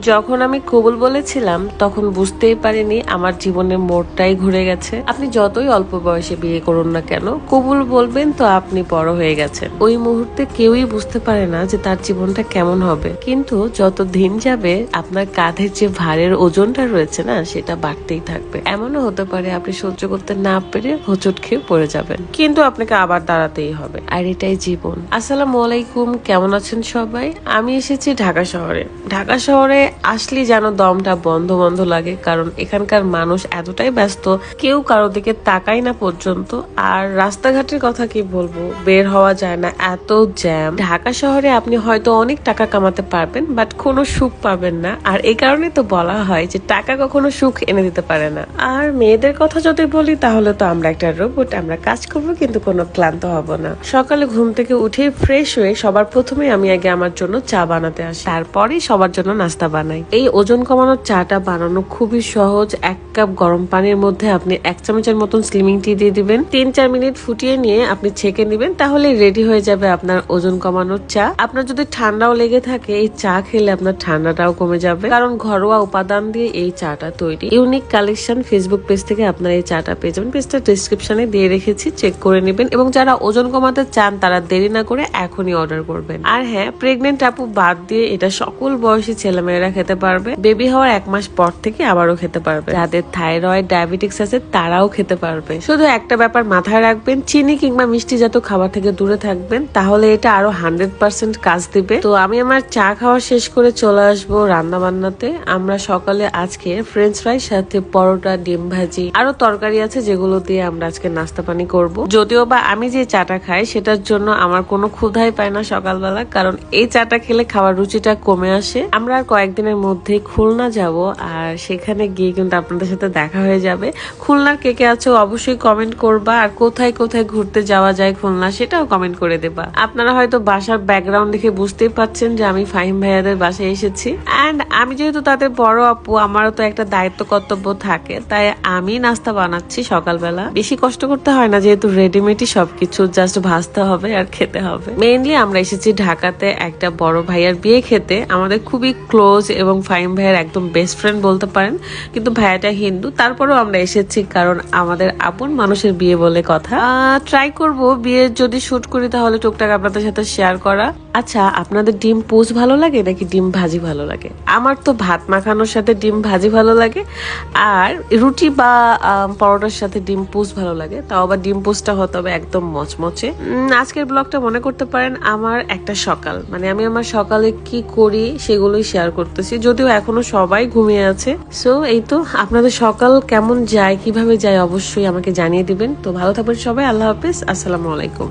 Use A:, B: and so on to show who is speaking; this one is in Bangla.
A: যখন আমি কবুল বলেছিলাম তখন বুঝতেই পারিনি আমার জীবনের মোড়টাই ঘুরে গেছে। আপনি যতই অল্প বয়সে বিয়ে করুন না কেন, কবুল বলবেন তো আপনি বড় হয়ে গেছেন। ওই মুহূর্তে কেউই বুঝতে পারে না যে তার জীবনটা কেমন হবে, কিন্তু যত দিন যাবে আপনার কাঁধের যে ভারের ওজনটা রয়েছে না, সেটা বাড়তেই থাকবে। এমনও হতে পারে আপনি সহ্য করতে না পেরে হোঁচট খেয়ে পড়ে যাবেন, কিন্তু আপনাকে আবার দাঁড়াতেই হবে। আর এটাই জীবন। আসসালামু আলাইকুম, কেমন আছেন সবাই? আমি এসেছি ঢাকা শহরে। ঢাকা শহরে আসলে যেন দমটা বন্ধ বন্ধ লাগে, কারণ এখানকার মানুষ এতটাই ব্যস্ত, কেউ কারো দিকে তাকাই না পর্যন্ত। আর রাস্তাঘাটের কথা কি বলবো, বের হওয়া যায় না, এত জ্যাম। ঢাকা শহরে আপনি হয়তো অনেক টাকা কামাতে পারবেন, বাট কোনো সুখ পাবেন না। আর এই কারণে তো বলা হয় যে টাকা কখনো সুখ এনে দিতে পারে না। আর মেয়েদের কথা যদি বলি, তাহলে তো আমরা একটা রোবট, আমরা কাজ করবো কিন্তু কোনো ক্লান্ত হব না। সকালে ঘুম থেকে উঠে ফ্রেশ হয়ে সবার প্রথমে আমি আগে আমার জন্য চা বানাতে আসি, তারপরেই সবার জন্য নাস্তা বানাই। এই ওজন কমানোর চাটা বানানো খুবই সহজ। 1 কাপ গরম পানির মধ্যে আপনি 1 চামচের মতন স্লিমিং টি দিয়ে দিবেন, 3-4 মিনিট ফুটিয়ে নিয়ে আপনি ছেঁকে নিবেন, তাহলে রেডি হয়ে যাবে আপনার ওজন কমানোর চা। আপনার যদি ঠান্ডাও লেগে থাকে, এই চা খেলে আপনার ঠান্ডাটাও কমে যাবে, কারণ ঘরোয়া উপাদান দিয়ে এই চাটা তৈরি। ইউনিক কালেকশন ফেসবুক পেজ থেকে আপনার এই চাটা পেয়ে যাবেন। পেজটা ডিসক্রিপশনে দিয়ে রেখেছি, চেক করে নেবেন। এবং যারা ওজন কমাতে চান তারা দেরি না করে এখনই অর্ডার করবেন। আর হ্যাঁ, প্রেগনেন্ট আপু বাদ দিয়ে এটা সকল বয়সী ছেলেমেয়েরা খেতে পারবে। বেবি হওয়ার 1 মাস পর থেকে আবারও খেতে পারবে। যাদের থাইরয়েড, ডায়াবেটিক্স আছে তারাও খেতে পারবে। শুধু একটা ব্যাপার মাথায় রাখবেন, চিনি কিংবা মিষ্টি জাতীয় খাবার থেকে দূরে থাকবেন, তাহলে এটা আরো 100% কাজ দিবে। তো আমি আমার চা খাওয়া শেষ করে চলে আসবো রান্না বান্নাতে। আমরা সকালে আজকে ফ্রেঞ্চ ফ্রাই সাথে পরোটা, ডিম ভাজি, আরো তরকারি আছে যেগুলো দিয়ে আমরা আজকে নাস্তা পানি করব। যদিও বা আমি যে চাটা খাই সেটার জন্য আমার কোনো ক্ষুধাই পায় না সকালবেলা, কারণ এই চাটা খেলে খাওয়ার রুচিটা কমে আসে। আমরা আর কয়েকদিনের মধ্যে খুলনা যাব, আর সেখানে গিয়ে কিন্তু আপনাদের সাথে দেখা হয়ে যাবে। খুলনার কে কে আছো অবশ্যই কমেন্ট করবা, আর কোথায় কোথায় ঘুরতে যাওয়া যায় খুলনা সেটাও কমেন্ট করে দেবা। আপনারা হয়তো বাসার ব্যাকগ্রাউন্ড দেখে বুঝতেই পারছেন যে আমি ফাহিম ভাইয়াদের বাসায় এসেছি। অ্যান্ড আমি যেহেতু তাদের বড় আপু, আমারও তো একটা দায়িত্ব কর্তব্য থাকে, তাই আমি নাস্তা বানাচ্ছি সকালবেলা। বেশি কষ্ট করতে হয় না, যেহেতু রেডিমেডই সবকিছু, জাস্ট ভাজতে হবে আর খেতে হবে। মেইনলি আমরা এসেছি ঢাকাতে একটা বড় ভাইয়ার বিয়ে খেতে। আমাদের খুবই ক্লোজ এবং ফাহিম ভাইয়ার একদম বেস্ট ফ্রেন্ড বলতে পারেন, কিন্তু ভাইয়াটা হিন্দু। তারপরেও আমরা এসেছি কারণ আমাদের আপন মানুষের বিয়ে বলে কথা। ট্রাই করব বিয়ে যদি শুট করি তাহলে টুকটাক আপনাদের সাথে শেয়ার করা। আচ্ছা, আপনাদের ডিম পোস্ট ভালো লাগে নাকি ডিম ভাজি ভালো লাগে? আমার তো ভাত মাখানোর সাথে ডিম ভাজি ভালো লাগে, আর রুটি বা পরোটার সাথে ডিম পোস্ট ভালো লাগে। তাও আবার ডিম পোস্টটা হতে হবে একদম মচমচে। আজকের ব্লগটা মনে করতে পারেন আমার একটা সকাল, মানে আমি আমার সকালে কি করি সেগুলোই শেয়ার করতেছি, যদিও এখনো সবাই ঘুমিয়ে আছে। সো এই তো, আপনাদের সকাল কেমন যায়, কিভাবে যায় অবশ্যই আমাকে জানিয়ে দিবেন। তো ভালো থাকবেন সবাই, আল্লাহ হাফেজ, আসসালামু আলাইকুম।